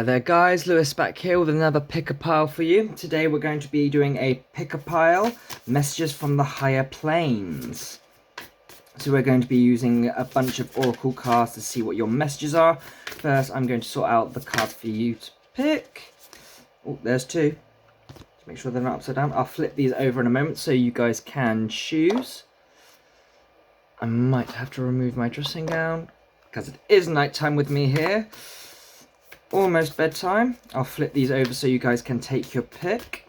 Hiya there guys, Lewis back here with another pick-a-pile for you. Today we're going to be doing a pick-a-pile, messages from the higher planes. So we're going to be using a bunch of oracle cards to see what your messages are. First I'm going to sort out the cards for you to pick. Oh, there's two. Just make sure they're not upside down. I'll flip these over in a moment so you guys can choose. I might have to remove my dressing gown because it is nighttime with me here. Almost bedtime. I'll flip these over so you guys can take your pick.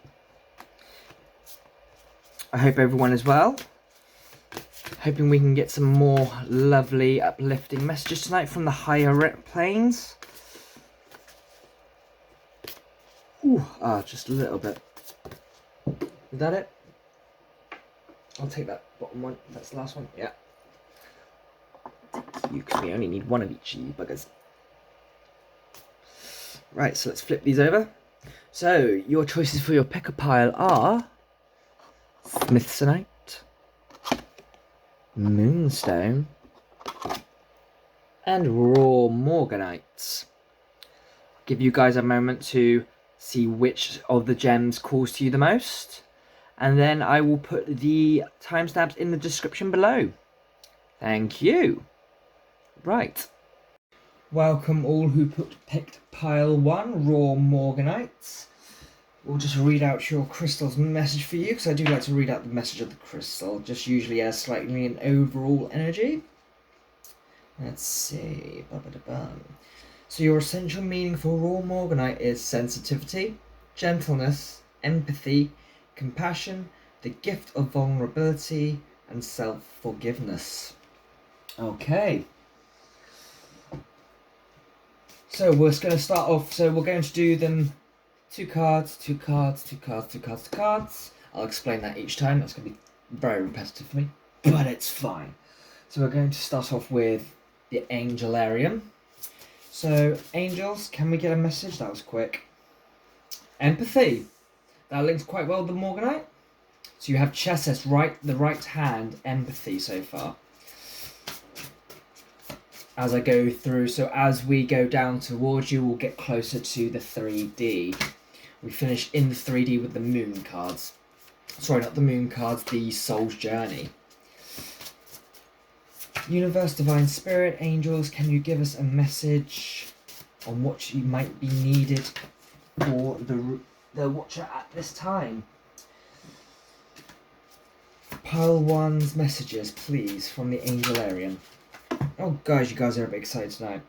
I hope everyone is well. Hoping we can get some more lovely uplifting messages tonight from the higher planes. Ooh, just a little bit. Is that it? I'll take that bottom one. That's the last one. Yeah. You, because we only need one of each of you buggers. Right, so let's flip these over. So, your choices for your pick-a-pile are Smithsonite, Moonstone, and raw morganite. Give you guys a moment to see which of the gems calls to you the most, and then I will put the timestamps in the description below. Thank you. Right. Welcome all who picked pile 1, raw morganite. We'll just read out your crystal's message for you, because I do like to read out the message of the crystal, just usually as slightly an overall energy. Let's see. So your essential meaning for raw morganite is sensitivity, gentleness, empathy, compassion, the gift of vulnerability, and self-forgiveness. Okay. So we're going to start off, so we're going to do them two cards. I'll explain that each time, that's going to be very repetitive for me, but it's fine. So we're going to start off with the Angelarium. So, angels, can we get a message? That was quick. Empathy. That links quite well with the Morganite. So you have Chesed, the right hand, empathy so far. As I go through, so as we go down towards you, we'll get closer to the 3D. We finish in the 3D with the moon cards. Sorry, not the moon cards, the Soul's Journey. Universe, Divine Spirit, Angels, can you give us a message on what you might be needed for the Watcher at this time? Pile 1's messages, please, from the Angelarium. Oh, guys, you guys are a bit excited tonight.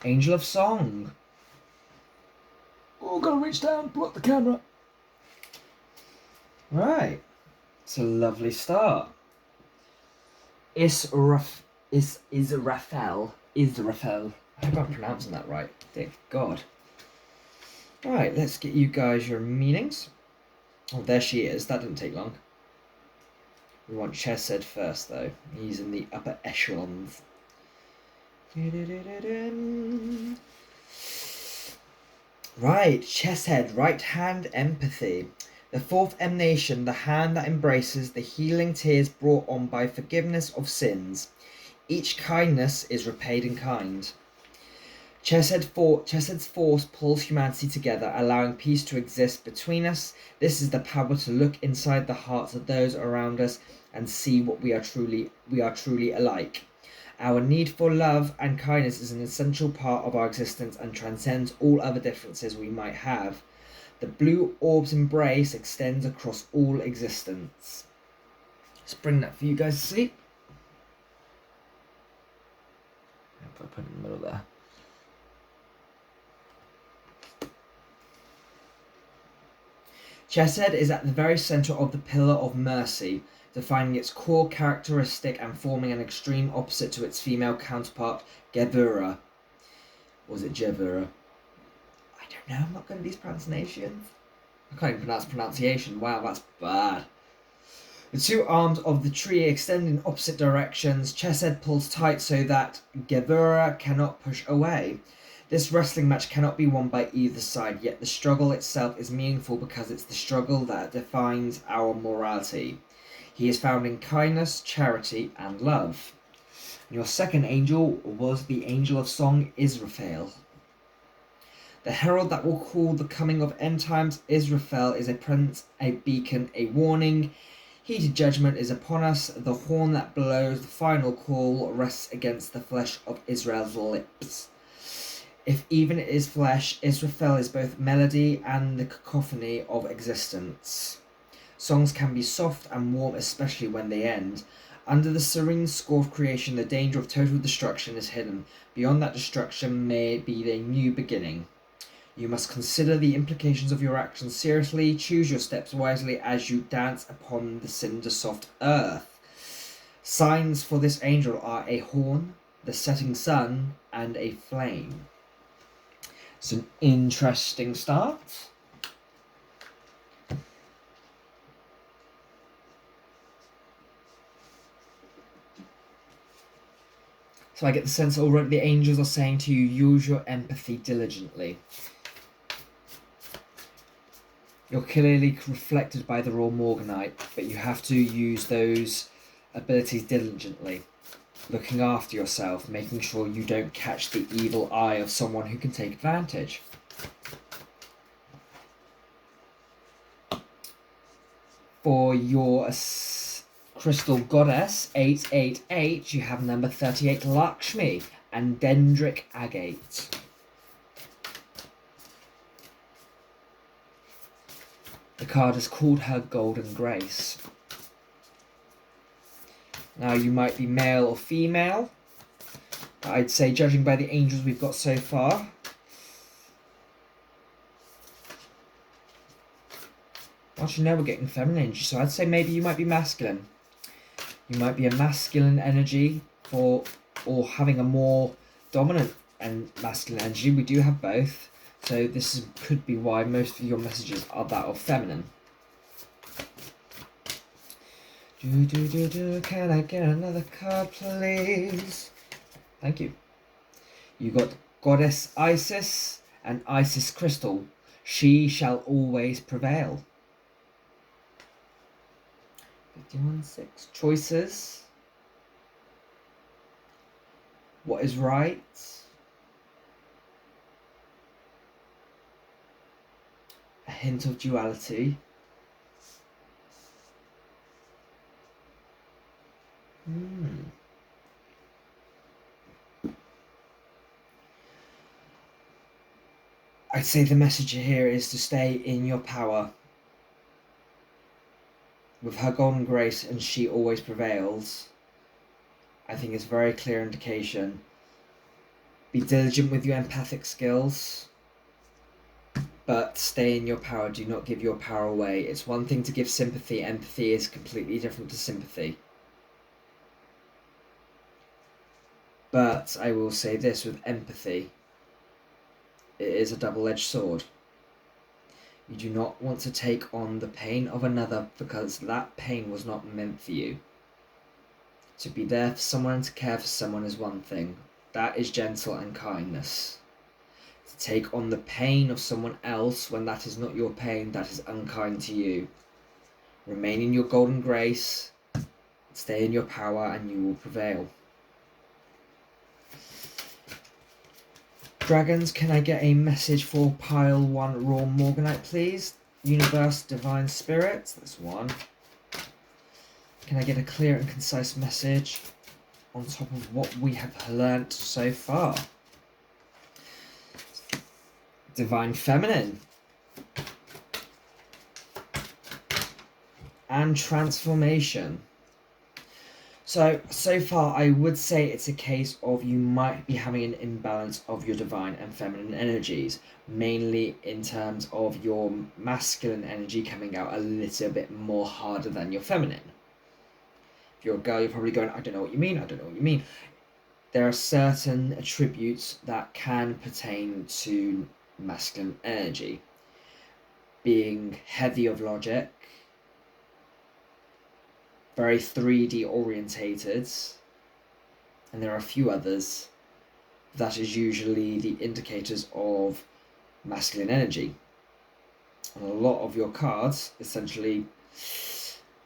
Angel of Song. Oh, gotta reach down, block the camera. Right. It's a lovely start. Israfel. I hope I'm pronouncing that right. Thank God. Right, let's get you guys your meanings. Oh, there she is. That didn't take long. We want Chesed first, though. He's in the upper echelons. Right, Chesed, right hand empathy. The fourth emanation, the hand that embraces the healing tears brought on by forgiveness of sins. Each kindness is repaid in kind. Chesed's force pulls humanity together, allowing peace to exist between us. This is the power to look inside the hearts of those around us and see what we are truly alike. Our need for love and kindness is an essential part of our existence and transcends all other differences we might have. The blue orb's embrace extends across all existence. Let's bring that for you guys to see. If I put it in the middle there. Chesed is at the very centre of the pillar of mercy, defining its core characteristic and forming an extreme opposite to its female counterpart, Gevura. Was it Gevura? I don't know, I'm not good at these pronunciations. I can't even pronounce pronunciation. Wow, that's bad. The two arms of the tree extend in opposite directions. Chesed pulls tight so that Gevura cannot push away. This wrestling match cannot be won by either side, yet the struggle itself is meaningful because it's the struggle that defines our morality. He is found in kindness, charity, and love. Your second angel was the angel of song, Israfel. The herald that will call the coming of end times, Israfel, is a presence, a beacon, a warning. Heated judgment is upon us. The horn that blows the final call rests against the flesh of Israel's lips. If even it is flesh, Israfel is both melody and the cacophony of existence. Songs can be soft and warm, especially when they end. Under the serene score of creation, the danger of total destruction is hidden. Beyond that destruction may be a new beginning. You must consider the implications of your actions seriously. Choose your steps wisely as you dance upon the cinder-soft earth. Signs for this angel are a horn, the setting sun, and a flame. It's an interesting start. So I get the sense already the angels are saying to you, use your empathy diligently. You're clearly reflected by the raw morganite, but you have to use those abilities diligently. Looking after yourself, making sure you don't catch the evil eye of someone who can take advantage. For your crystal goddess, 888, you have number 38, Lakshmi, and dendric agate. The card is called her Golden Grace. Now you might be male or female. I'd say, judging by the angels we've got so far, actually no, we're getting feminine energy, so I'd say maybe you might be masculine. You might be a masculine energy or having a more dominant and masculine energy. We do have both. So this could be why most of your messages are that of feminine. Can I get another card, please? Thank you. You got Goddess Isis and Isis Crystal. She shall always prevail. 51-6. Choices. What is right? A hint of duality. I'd say the message here is to stay in your power. With her golden grace and she always prevails, I think it's a very clear indication. Be diligent with your empathic skills, but stay in your power. Do not give your power away. It's one thing to give sympathy. Empathy is completely different to sympathy. But I will say this with empathy. It is a double-edged sword. You do not want to take on the pain of another because that pain was not meant for you. To be there for someone and to care for someone is one thing. That is gentle and kindness. To take on the pain of someone else when that is not your pain, that is unkind to you. Remain in your golden grace, stay in your power, and you will prevail. Dragons, can I get a message for pile 1 raw morganite, please? Universe, divine spirit, that's 1. Can I get a clear and concise message on top of what we have learnt so far? Divine feminine. And transformation. So far I would say it's a case of you might be having an imbalance of your divine and feminine energies, mainly in terms of your masculine energy coming out a little bit more harder than your feminine. If you're a girl, you're probably going, I don't know what you mean, I don't know what you mean. There are certain attributes that can pertain to masculine energy. Being heavy of logic, very 3D orientated, and there are a few others. That is usually the indicators of masculine energy. And a lot of your cards, essentially,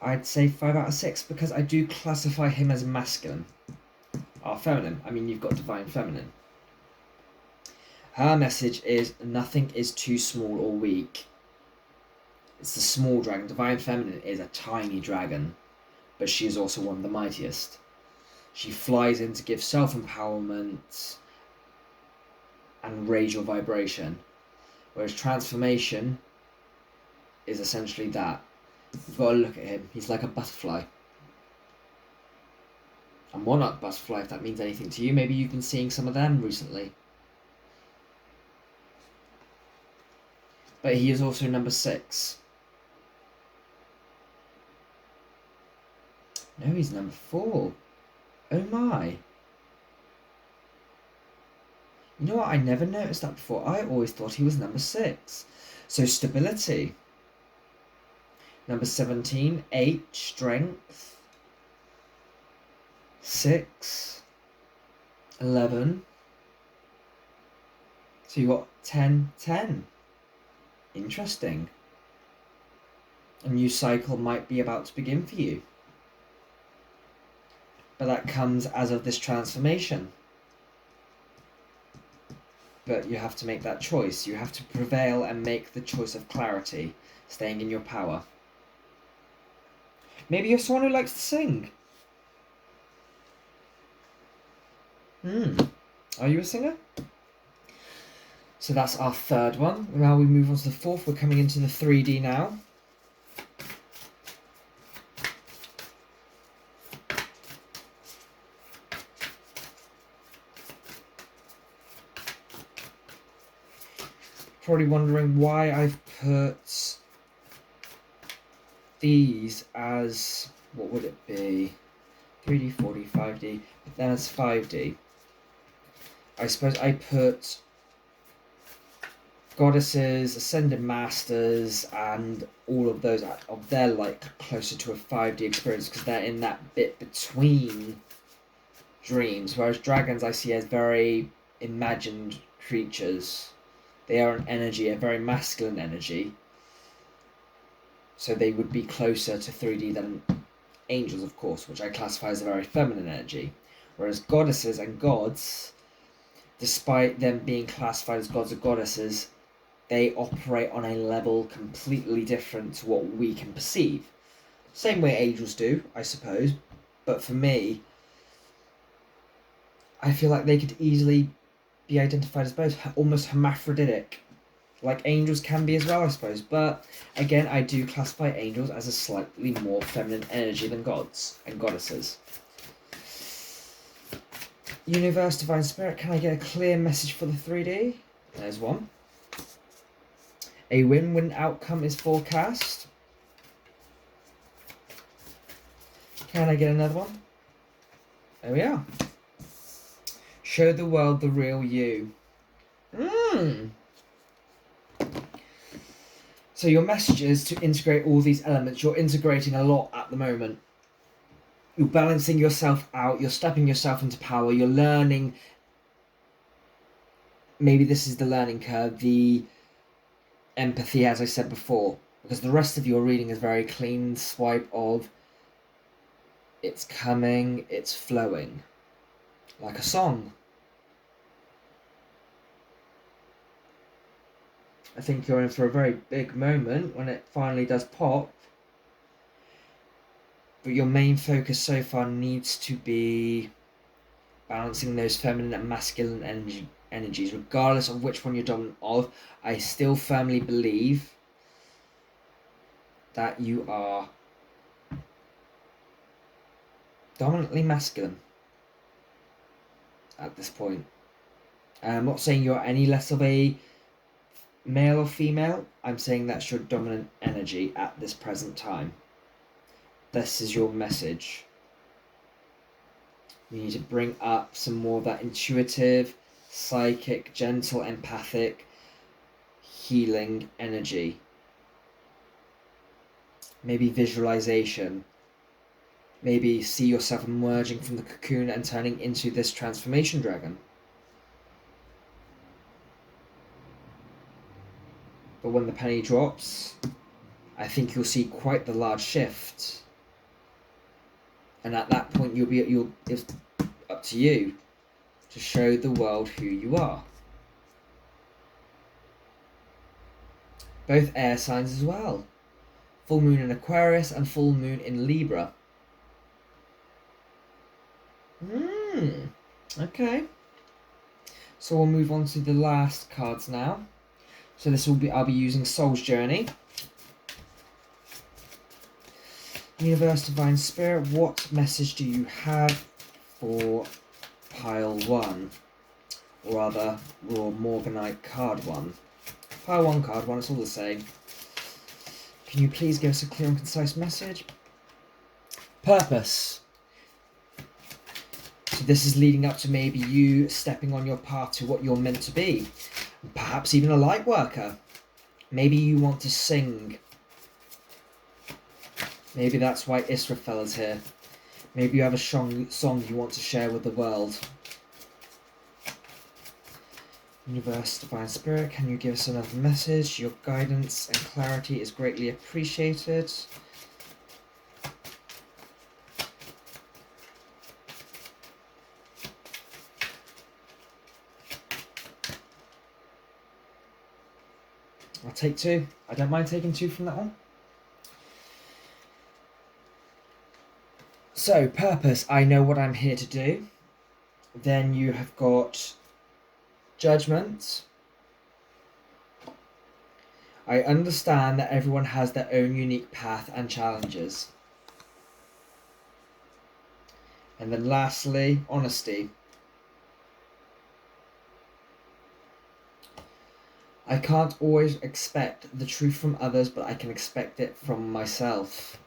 I'd say 5 out of 6, because I do classify him as masculine. Are feminine. I mean, you've got divine feminine. Her message is nothing is too small or weak. It's the small dragon. Divine Feminine is a tiny dragon, but she is also one of the mightiest. She flies in to give self-empowerment and raise your vibration, whereas transformation is essentially that. You've got to look at him. He's like a butterfly. A monarch butterfly, if that means anything to you. Maybe you've been seeing some of them recently. But he is also number 6. No, he's number 4. Oh my. You know what? I never noticed that before. I always thought he was number 6. So stability. Number 17, 8, strength. 6, 11. So you got 10, 10. Interesting. A new cycle might be about to begin for you. But that comes as of this transformation. But you have to make that choice. You have to prevail and make the choice of clarity, staying in your power. Maybe you're someone who likes to sing. Are you a singer? So that's our third one. Now we move on to the fourth. We're coming into the 3D now. Probably wondering why I've put these as, what would it be? 3D, 4D, 5D, but then as 5D. I suppose I put goddesses, ascended masters, and all of those of their like closer to a 5D experience because they're in that bit between dreams, whereas dragons I see as very imagined creatures. They are an energy, a very masculine energy, so they would be closer to 3D than angels, of course, which I classify as a very feminine energy, whereas goddesses and gods, despite them being classified as gods or goddesses, they operate on a level completely different to what we can perceive. Same way angels do, I suppose, but for me, I feel like they could easily be identified as both, almost hermaphroditic, like angels can be as well, I suppose. But again, I do classify angels as a slightly more feminine energy than gods and goddesses. Universe, Divine Spirit, can I get a clear message for the 3D? There's one. A win-win outcome is forecast. Can I get another one? There we are. Show the world the real you. So your message is to integrate all these elements. You're integrating a lot at the moment. You're balancing yourself out. You're stepping yourself into power. You're learning. Maybe this is the learning curve. The empathy, as I said before. Because the rest of your reading is very clean swipe of it's coming, it's flowing. Like a song. I think you're in for a very big moment when it finally does pop. But your main focus so far needs to be balancing those feminine and masculine energies, regardless of which one you're dominant of. I still firmly believe that you are dominantly masculine at this point. I'm not saying you're any less of a male or female. I'm saying that's your dominant energy at this present time. This is your message. You need to bring up some more of that intuitive, psychic, gentle, empathic, healing energy. Maybe visualization. Maybe see yourself emerging from the cocoon and turning into this transformation dragon. But when the penny drops, I think you'll see quite the large shift. And at that point, it's up to you to show the world who you are. Both air signs as well. Full moon in Aquarius and full moon in Libra. Okay. So we'll move on to the last cards now. So this will be, I'll be using Soul's Journey. Universe, Divine Spirit, what message do you have for pile 1? Or rather, Raw Morganite card 1. Pile 1, card 1, it's all the same. Can you please give us a clear and concise message? Purpose. So this is leading up to maybe you stepping on your path to what you're meant to be. Perhaps even a light worker. Maybe you want to sing. Maybe that's why Israfel is here. Maybe you have a song you want to share with the world. Universe, Divine Spirit, can you give us another message? Your guidance and clarity is greatly appreciated. I'll take 2. I don't mind taking 2 from that one. So, purpose, I know what I'm here to do. Then you have got judgment. I understand that everyone has their own unique path and challenges. And then lastly, honesty. I can't always expect the truth from others, but I can expect it from myself.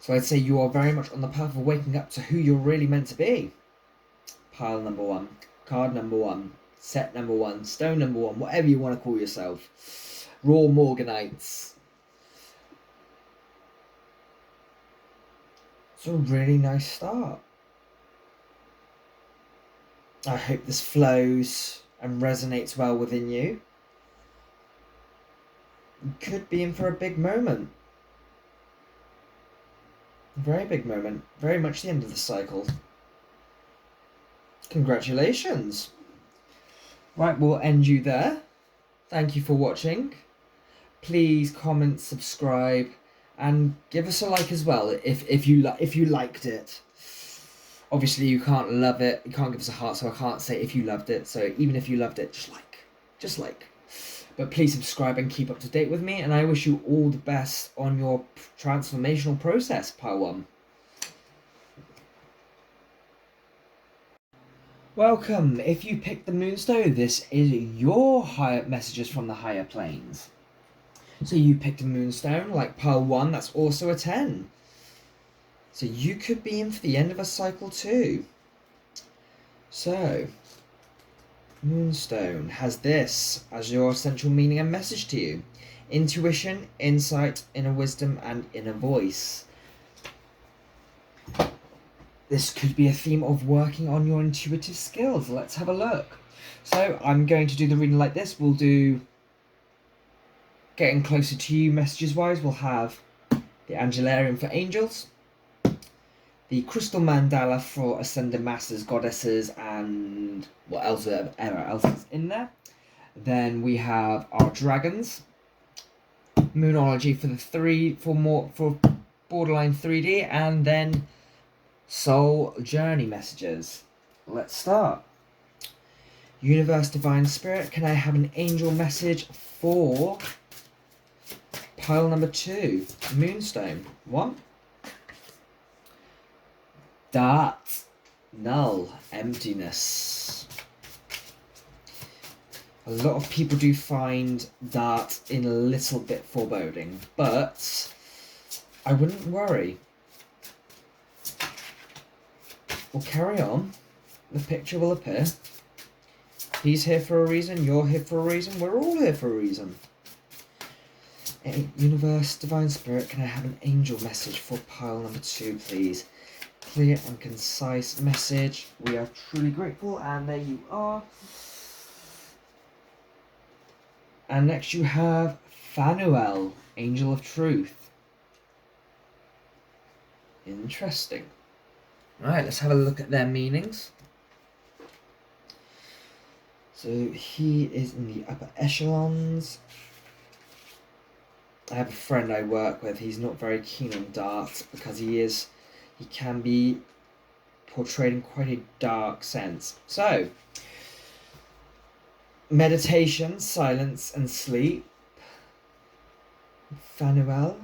So I'd say you are very much on the path of waking up to who you're really meant to be. Pile number 1, card number 1, set number 1, stone number 1, whatever you want to call yourself. Raw Morganites. It's a really nice start. I hope this flows and resonates well within you. You could be in for a big moment. Very big moment. Very much the end of the cycle. Congratulations. Right, we'll end you there. Thank you for watching. Please comment, subscribe, and give us a like as well if you liked it. Obviously, you can't love it. You can't give us a heart, so I can't say if you loved it. So even if you loved it, just like. But please subscribe and keep up to date with me. And I wish you all the best on your transformational process, Pile 1. Welcome. If you picked the Moonstone, this is your higher messages from the higher planes. So you picked a Moonstone, like Pile 1, that's also a 10. So you could be in for the end of a cycle too. So, Moonstone has this as your essential meaning and message to you. Intuition, insight, inner wisdom, and inner voice. This could be a theme of working on your intuitive skills. Let's have a look. So I'm going to do the reading like this. We'll do Getting Closer to You messages wise. We'll have the Angelarium for angels, the Crystal Mandala for Ascended Masters, Goddesses, and what else is in there. Then we have our dragons, Moonology for borderline 3D, and then Soul Journey messages. Let's start. Universe, Divine Spirit, can I have an angel message for pile number 2, Moonstone? 1. Dark, null, emptiness. A lot of people do find Dart in a little bit foreboding, but I wouldn't worry. We'll carry on. The picture will appear. He's here for a reason, you're here for a reason, we're all here for a reason. Universe, Divine Spirit, can I have an angel message for pile number 2, please? Clear and concise message. We are truly grateful, and there you are. And next you have Phanuel, Angel of Truth. Interesting. Right, let's have a look at their meanings. So he is in the upper echelons. I have a friend I work with. He's not very keen on darts because he can be portrayed in quite a dark sense. So, meditation, silence, and sleep. Fanuel.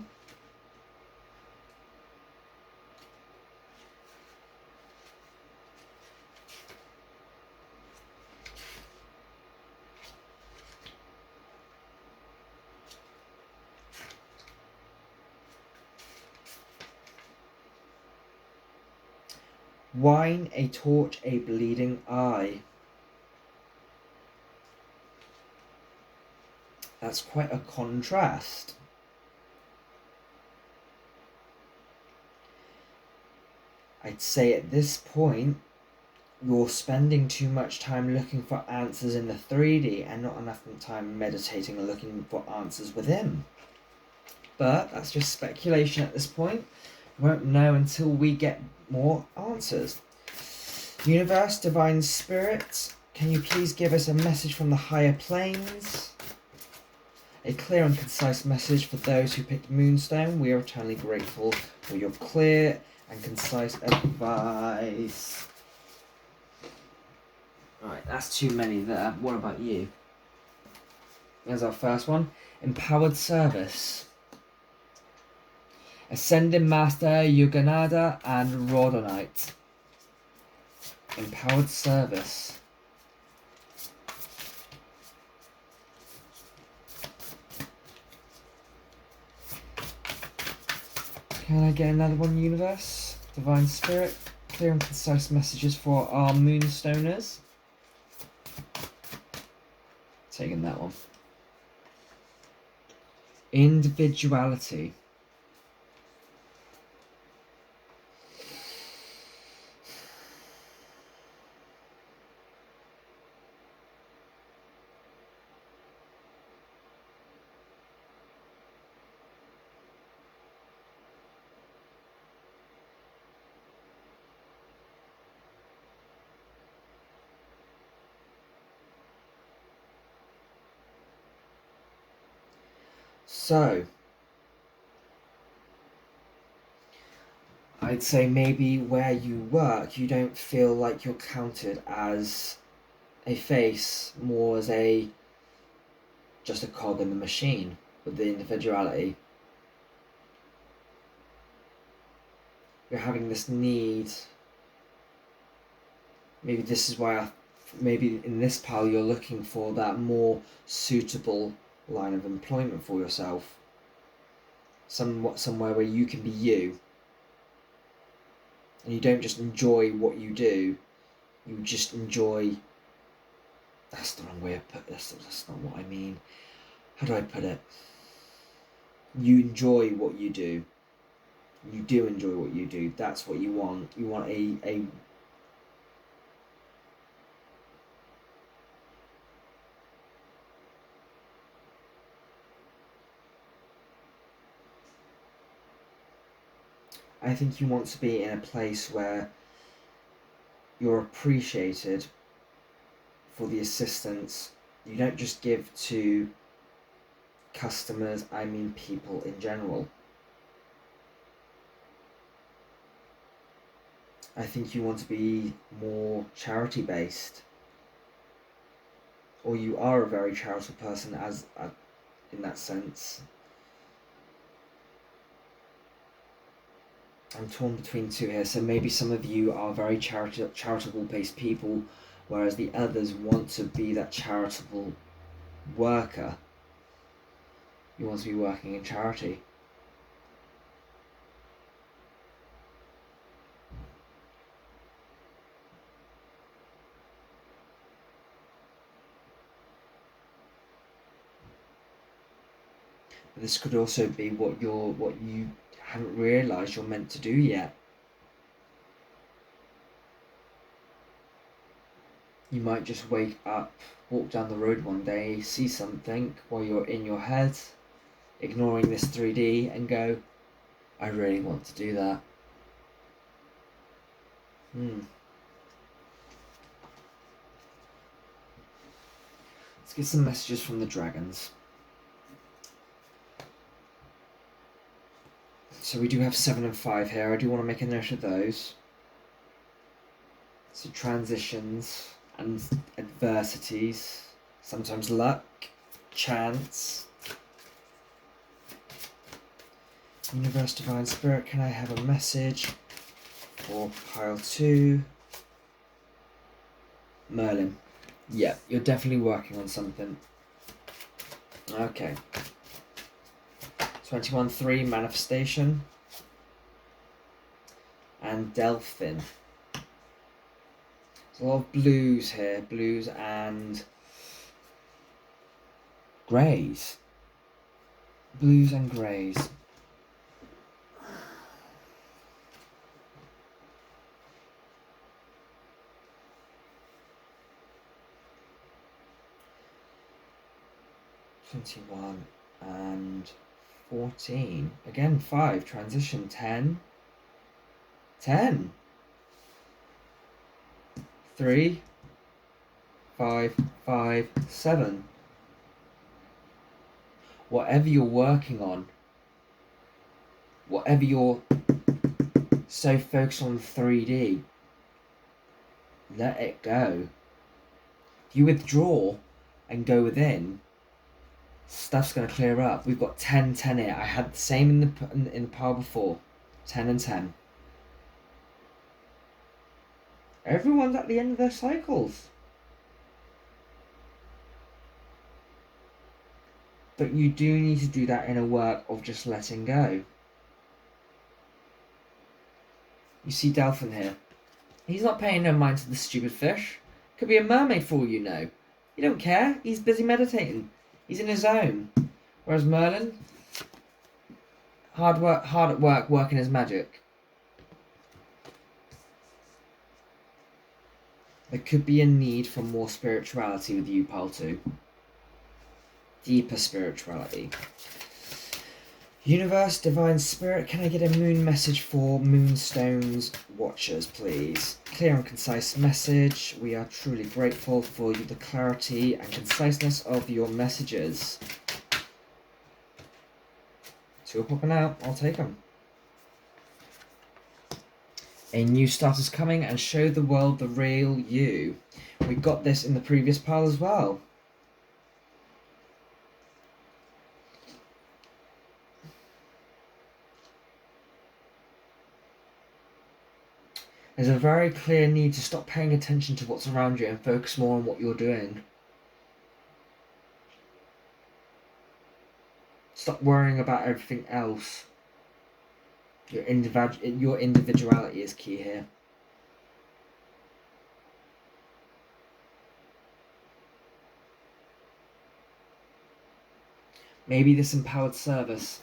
Wine, a torch, a bleeding eye. That's quite a contrast. I'd say at this point, you're spending too much time looking for answers in the 3D and not enough time meditating and looking for answers within. But that's just speculation at this point. We won't know until we get more answers. Universe, Divine Spirit, can you please give us a message from the higher planes? A clear and concise message for those who picked Moonstone. We are eternally grateful for your clear and concise advice. Alright, that's too many there. What about you? Here's our first one. Empowered Service. Ascending Master Yuganada and Rhodonite. Empowered Service. Can I get another one, Universe? Divine Spirit. Clear and concise messages for our Moonstoners. Taking that one. Individuality. So, I'd say maybe where you work, you don't feel like you're counted as a face, more as just a cog in the machine with the individuality. You're having this need. Maybe this is why maybe in this pile you're looking for that more suitable line of employment for yourself. Somewhere where you can be you. And you don't just enjoy what you do, you just enjoy... That's the wrong way of putting this, that's not what I mean. How do I put it? You enjoy what you do. You do enjoy what you do. That's what you want. You want a I think you want to be in a place where you're appreciated for the assistance. You don't just give to customers, I mean people in general. I think you want to be more charity based. Or you are a very charitable person in that sense. I'm torn between two here, so maybe some of you are very charitable based people, whereas the others want to be that charitable worker. You want to be working in charity. But this could also be what you haven't realised you're meant to do yet. You might just wake up, walk down the road one day, see something while you're in your head, ignoring this 3D, and go, I really want to do that. Let's get some messages from the dragons. So we do have 7 and 5 here. I do want to make a note of those. So transitions and adversities. Sometimes luck, chance. Universe, Divine Spirit, can I have a message for pile 2? Merlin. Yeah, you're definitely working on something. Okay. 21-3, Manifestation. And Delphin. There's a lot of blues here. Blues and greys. Blues and greys. $21 and 14. Again, 5. Transition. 10. 10. 3. 5. 5. 7. Whatever you're working on, whatever you're so focused on 3D, let it go. If you withdraw and go within, stuff's going to clear up. We've got 10, 10 here. I had the same in the pile before. 10 and 10. Everyone's at the end of their cycles. But you do need to do that inner work of just letting go. You see Delphin here. He's not paying no mind to the stupid fish. Could be a mermaid for all you know. You don't care. He's busy meditating. He's in his zone. Whereas Merlin, hard at work, working his magic. There could be a need for more spirituality with you, pile 2. Deeper spirituality. Universe, Divine Spirit, can I get a moon message for Moonstone's watchers, please? Clear and concise message. We are truly grateful for the clarity and conciseness of your messages. 2 are popping out. I'll take them. A new start is coming, and show the world the real you. We got this in the previous pile as well. There's a very clear need to stop paying attention to what's around you and focus more on what you're doing. Stop worrying about everything else. Your individuality is key here. Maybe this empowered service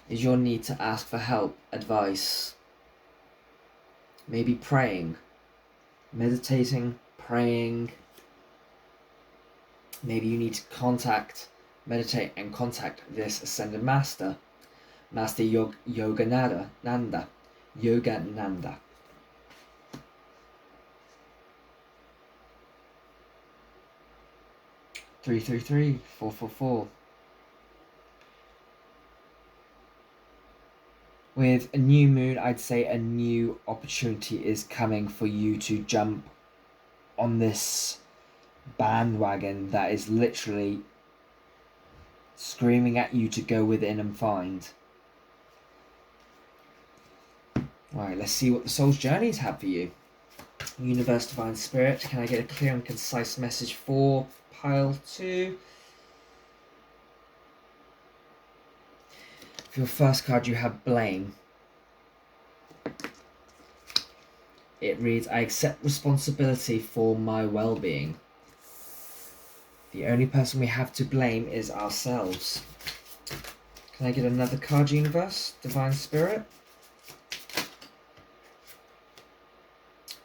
is your need to ask for help, advice. Maybe praying, meditating, praying. Maybe you need to meditate and contact this Ascended Master, Master Yogananda. 333 444. With a new moon, I'd say a new opportunity is coming for you to jump on this bandwagon that is literally screaming at you to go within and find. Alright, let's see what the soul's journeys have for you. Universe, Divine Spirit, can I get a clear and concise message for pile 2? For your first card, you have Blame. It reads, I accept responsibility for my well-being. The only person we have to blame is ourselves. Can I get another card, Universe? Divine Spirit?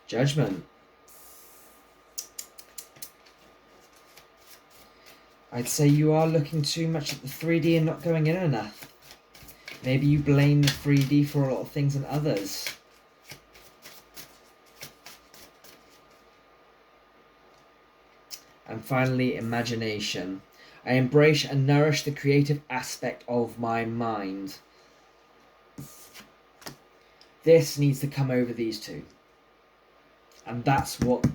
Judgment. I'd say you are looking too much at the 3D and not going in enough. Maybe you blame the 3D for a lot of things and others. And finally, imagination. I embrace and nourish the creative aspect of my mind. This needs to come over these two. And that's what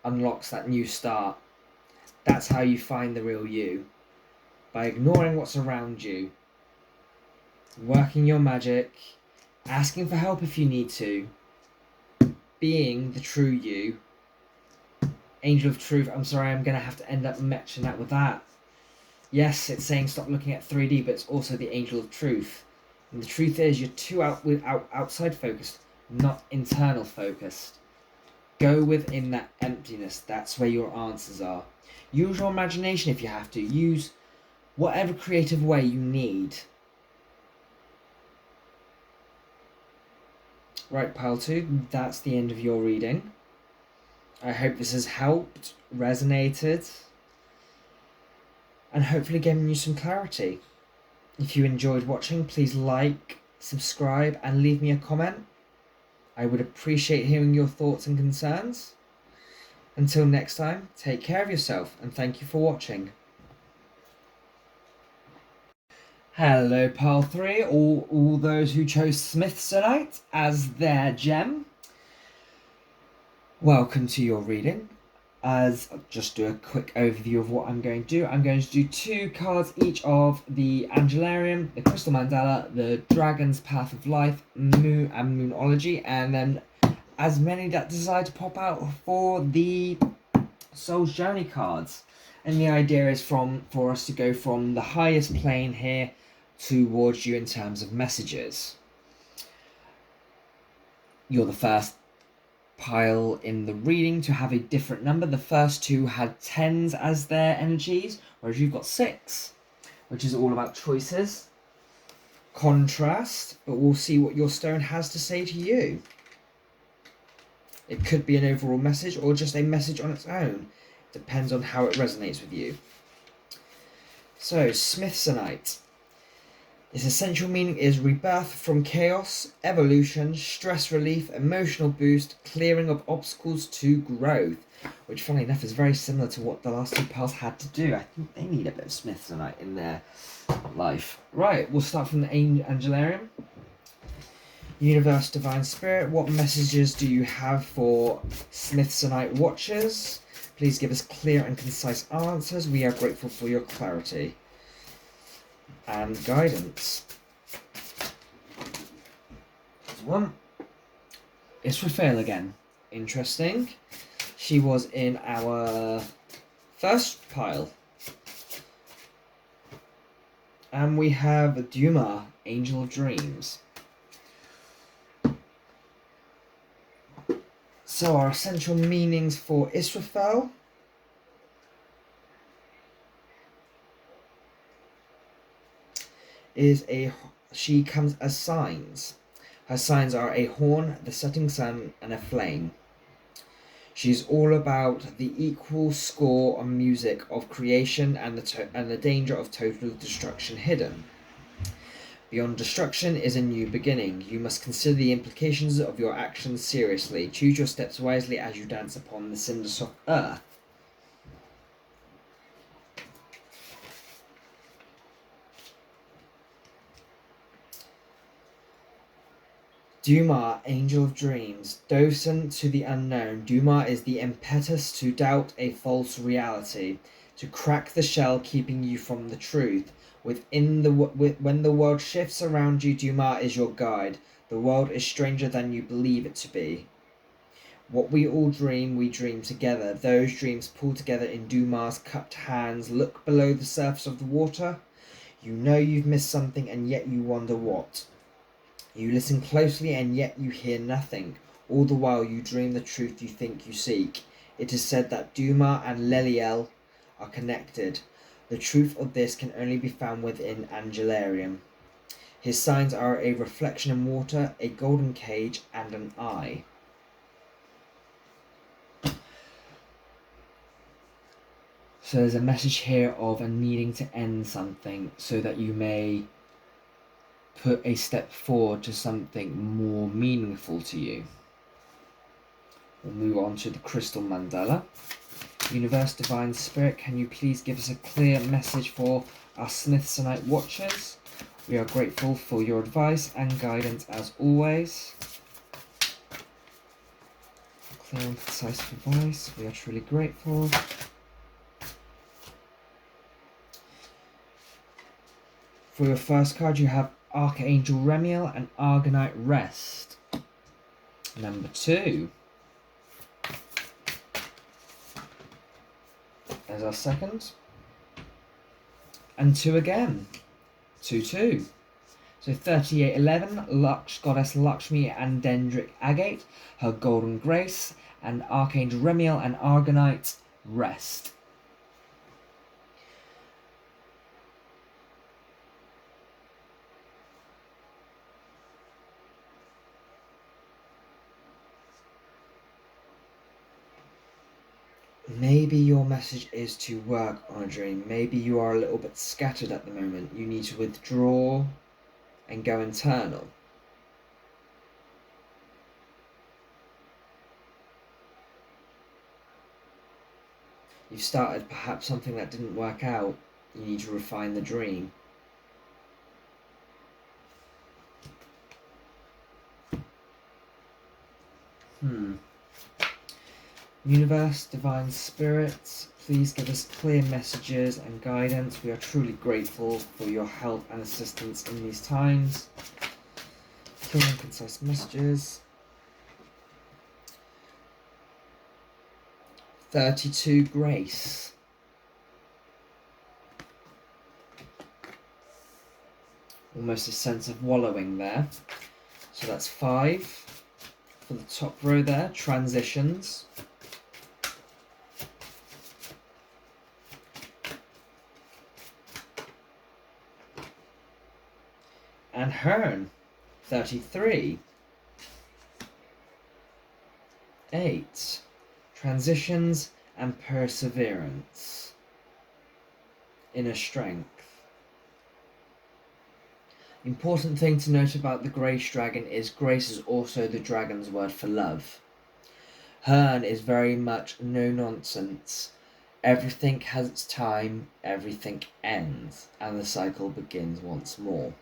unlocks that new start. That's how you find the real you. By ignoring what's around you, working your magic, asking for help if you need to, being the true you. Angel of Truth, I'm sorry, I'm going to have to end up matching that with that. Yes, it's saying stop looking at 3D, but it's also the Angel of Truth. And the truth is, you're too outside focused, not internal focused. Go within that emptiness. That's where your answers are. Use your imagination if you have to. Use whatever creative way you need. Right, pile 2, that's the end of your reading. I hope this has helped, resonated, and hopefully given you some clarity. If you enjoyed watching, please like, subscribe, and leave me a comment. I would appreciate hearing your thoughts and concerns. Until next time, take care of yourself, and thank you for watching. Hello, pile 3, all those who chose Smithsonite as their gem. Welcome to your reading. As I'll just do a quick overview of what I'm going to do. I'm going to do 2 cards each of the Angelarium, the Crystal Mandala, the Dragon's Path of Life, Moon and Moonology, and then as many that decide to pop out for the Soul's Journey cards. And the idea is for us to go from the highest plane here towards you in terms of messages. You're the first pile in the reading to have a different number. The first 2 had 10s as their energies, whereas you've got 6, which is all about choices, contrast, but we'll see what your stone has to say to you. It could be an overall message or just a message on its own. Depends on how it resonates with you. So, Smithsonite. Its essential meaning is rebirth from chaos, evolution, stress relief, emotional boost, clearing of obstacles to growth. Which, funnily enough, is very similar to what the last 2 piles had to do. I think they need a bit of Smithsonite in their life. Right, we'll start from the Angelarium. Universe, Divine Spirit, what messages do you have for Smithsonite watchers? Please give us clear and concise answers. We are grateful for your clarity and guidance. There's one. Israfel again. Interesting. She was in our first pile. And we have Duma, Angel of Dreams. So our essential meanings for Israfel. She comes as signs. Her signs are a horn, the setting sun, and a flame. She's all about the equal score on music of creation and the danger of total destruction hidden. Beyond destruction is a new beginning. You must consider the implications of your actions seriously. Choose your steps wisely as you dance upon the cinder-soft earth. Duma, Angel of Dreams. Docent to the unknown, Duma is the impetus to doubt a false reality, to crack the shell keeping you from the truth. When the world shifts around you, Duma is your guide. The world is stranger than you believe it to be. What we all dream, we dream together. Those dreams pull together in Duma's cupped hands. Look below the surface of the water. You know you've missed something, and yet you wonder what. You listen closely, and yet you hear nothing. All the while you dream the truth you think you seek. It is said that Duma and Leliel are connected. The truth of this can only be found within Angelarium. His signs are a reflection in water, a golden cage, and an eye. So there's a message here of a needing to end something so that you may put a step forward to something more meaningful to you. We'll move on to the Crystal Mandala. Universe, Divine Spirit, can you please give us a clear message for our Smithsonite watchers? We are grateful for your advice and guidance as always. Clear and concise advice. We are truly grateful. For your first card, you have Archangel Remiel and Argonite Rest. Number 2. There's our second. And 2 again. 2-2. So 3811, Goddess Lakshmi and Dendric Agate, her Golden Grace, and Archangel Remiel and Argonite Rest. Maybe your message is to work on a dream. Maybe you are a little bit scattered at the moment. You need to withdraw and go internal. You've started perhaps something that didn't work out. You need to refine the dream. Universe, Divine Spirits, please give us clear messages and guidance. We are truly grateful for your help and assistance in these times. Clear and concise messages. 32, Grace. Almost a sense of wallowing there. So that's 5 for the top row there. Transitions. And Hearn, 33. 8. Transitions and perseverance. Inner strength. Important thing to note about the Grace Dragon is Grace is also the dragon's word for love. Hearn is very much no nonsense. Everything has its time, everything ends, and the cycle begins once more.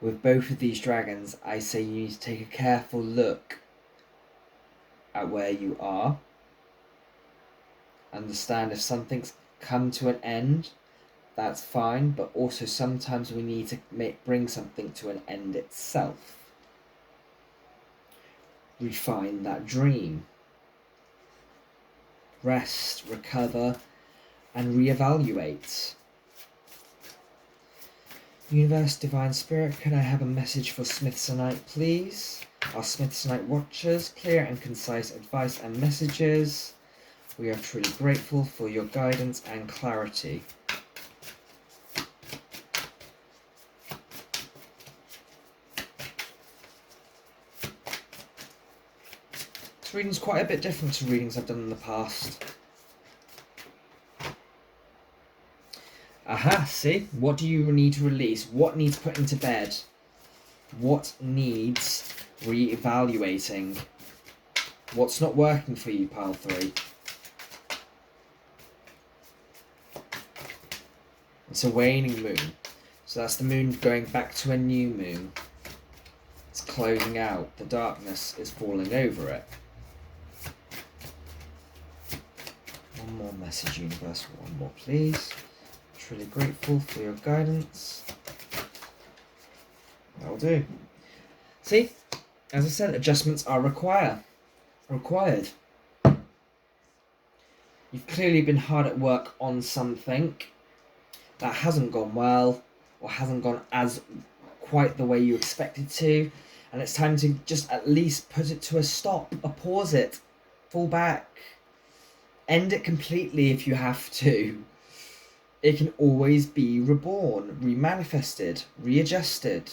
With both of these dragons, I say you need to take a careful look at where you are. Understand if something's come to an end, that's fine, but also sometimes we need to bring something to an end itself. Refine that dream. Rest, recover, and reevaluate. Universe, Divine Spirit, can I have a message for Smithsonite, please? Our Smithsonite watchers, clear and concise advice and messages. We are truly grateful for your guidance and clarity. This reading's quite a bit different to readings I've done in the past. Aha, see? What do you need to release? What needs putting to bed? What needs re-evaluating? What's not working for you, pile 3? It's a waning moon. So that's the moon going back to a new moon. It's closing out. The darkness is falling over it. One more message, Universe. One more, please. Truly grateful for your guidance. That'll do. See, as I said, adjustments are required. You've clearly been hard at work on something that hasn't gone well or hasn't gone as quite the way you expected to, and it's time to just at least put it to a stop, or pause it, fall back, end it completely if you have to. It can always be reborn, remanifested, readjusted.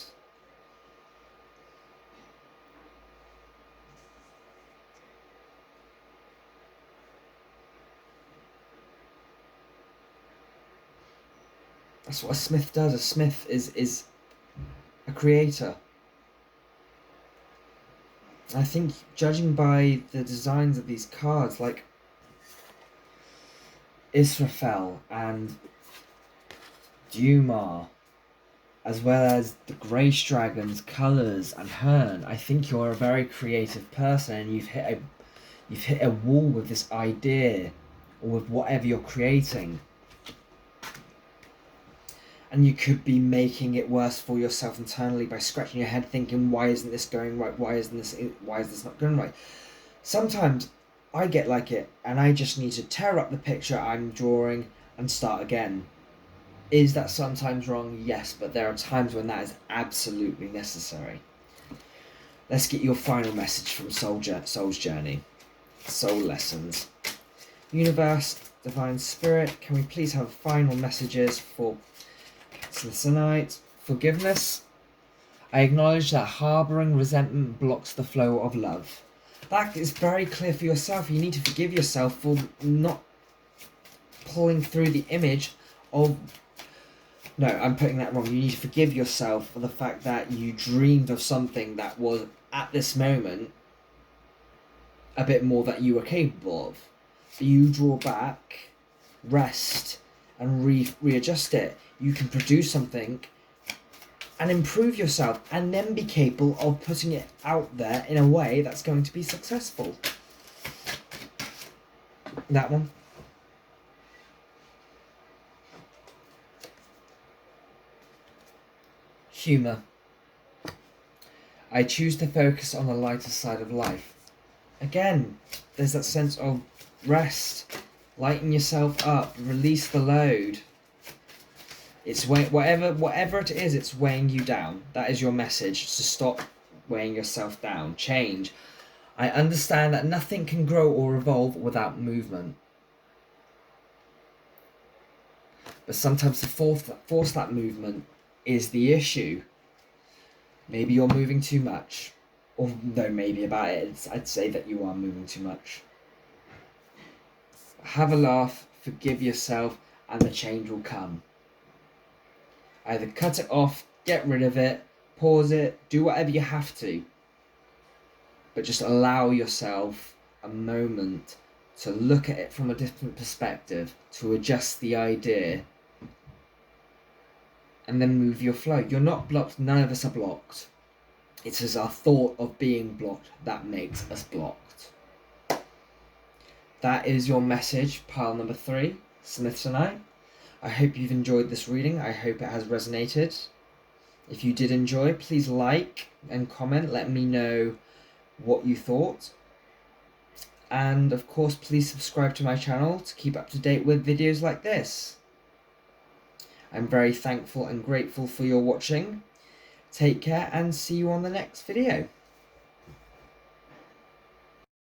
That's what a smith does. A smith is a creator. I think, judging by the designs of these cards, like, Israfel and Dumar, as well as the Grace Dragons, Colours and Hearn. I think you're a very creative person, and you've hit a wall with this idea or with whatever you're creating. And you could be making it worse for yourself internally by scratching your head thinking, why isn't this going right? Why is this not going right? Sometimes I get like it and I just need to tear up the picture I'm drawing and start again. Is that sometimes wrong? Yes, but there are times when that is absolutely necessary. Let's get your final message from Soul's Journey. Soul Lessons. Universe, Divine Spirit, can we please have final messages for Smithsonite? Forgiveness. I acknowledge that harbouring resentment blocks the flow of love. That is very clear for yourself. You need to forgive yourself for not pulling through the image of... No, I'm putting that wrong. You need to forgive yourself for the fact that you dreamed of something that was, at this moment, a bit more that you were capable of. But you draw back, rest, and readjust it. You can produce something and improve yourself, and then be capable of putting it out there in a way that's going to be successful. That one. Humour. I choose to focus on the lighter side of life. Again, there's that sense of rest, lighten yourself up, release the load. It's whatever it is, it's weighing you down. That is your message, to stop weighing yourself down. Change. I understand that nothing can grow or evolve without movement. But sometimes to force that movement is the issue. Maybe you're moving too much. Or no, maybe about it, I'd say that you are moving too much. Have a laugh, forgive yourself, and the change will come. Either cut it off, get rid of it, pause it, do whatever you have to. But just allow yourself a moment to look at it from a different perspective, to adjust the idea, and then move your flow. You're not blocked, none of us are blocked. It is our thought of being blocked that makes us blocked. That is your message, pile number 3, Smithsonite. I hope you've enjoyed this reading. I hope it has resonated. If you did enjoy, please like and comment. Let me know what you thought. And of course, please subscribe to my channel to keep up to date with videos like this. I'm very thankful and grateful for your watching. Take care and see you on the next video.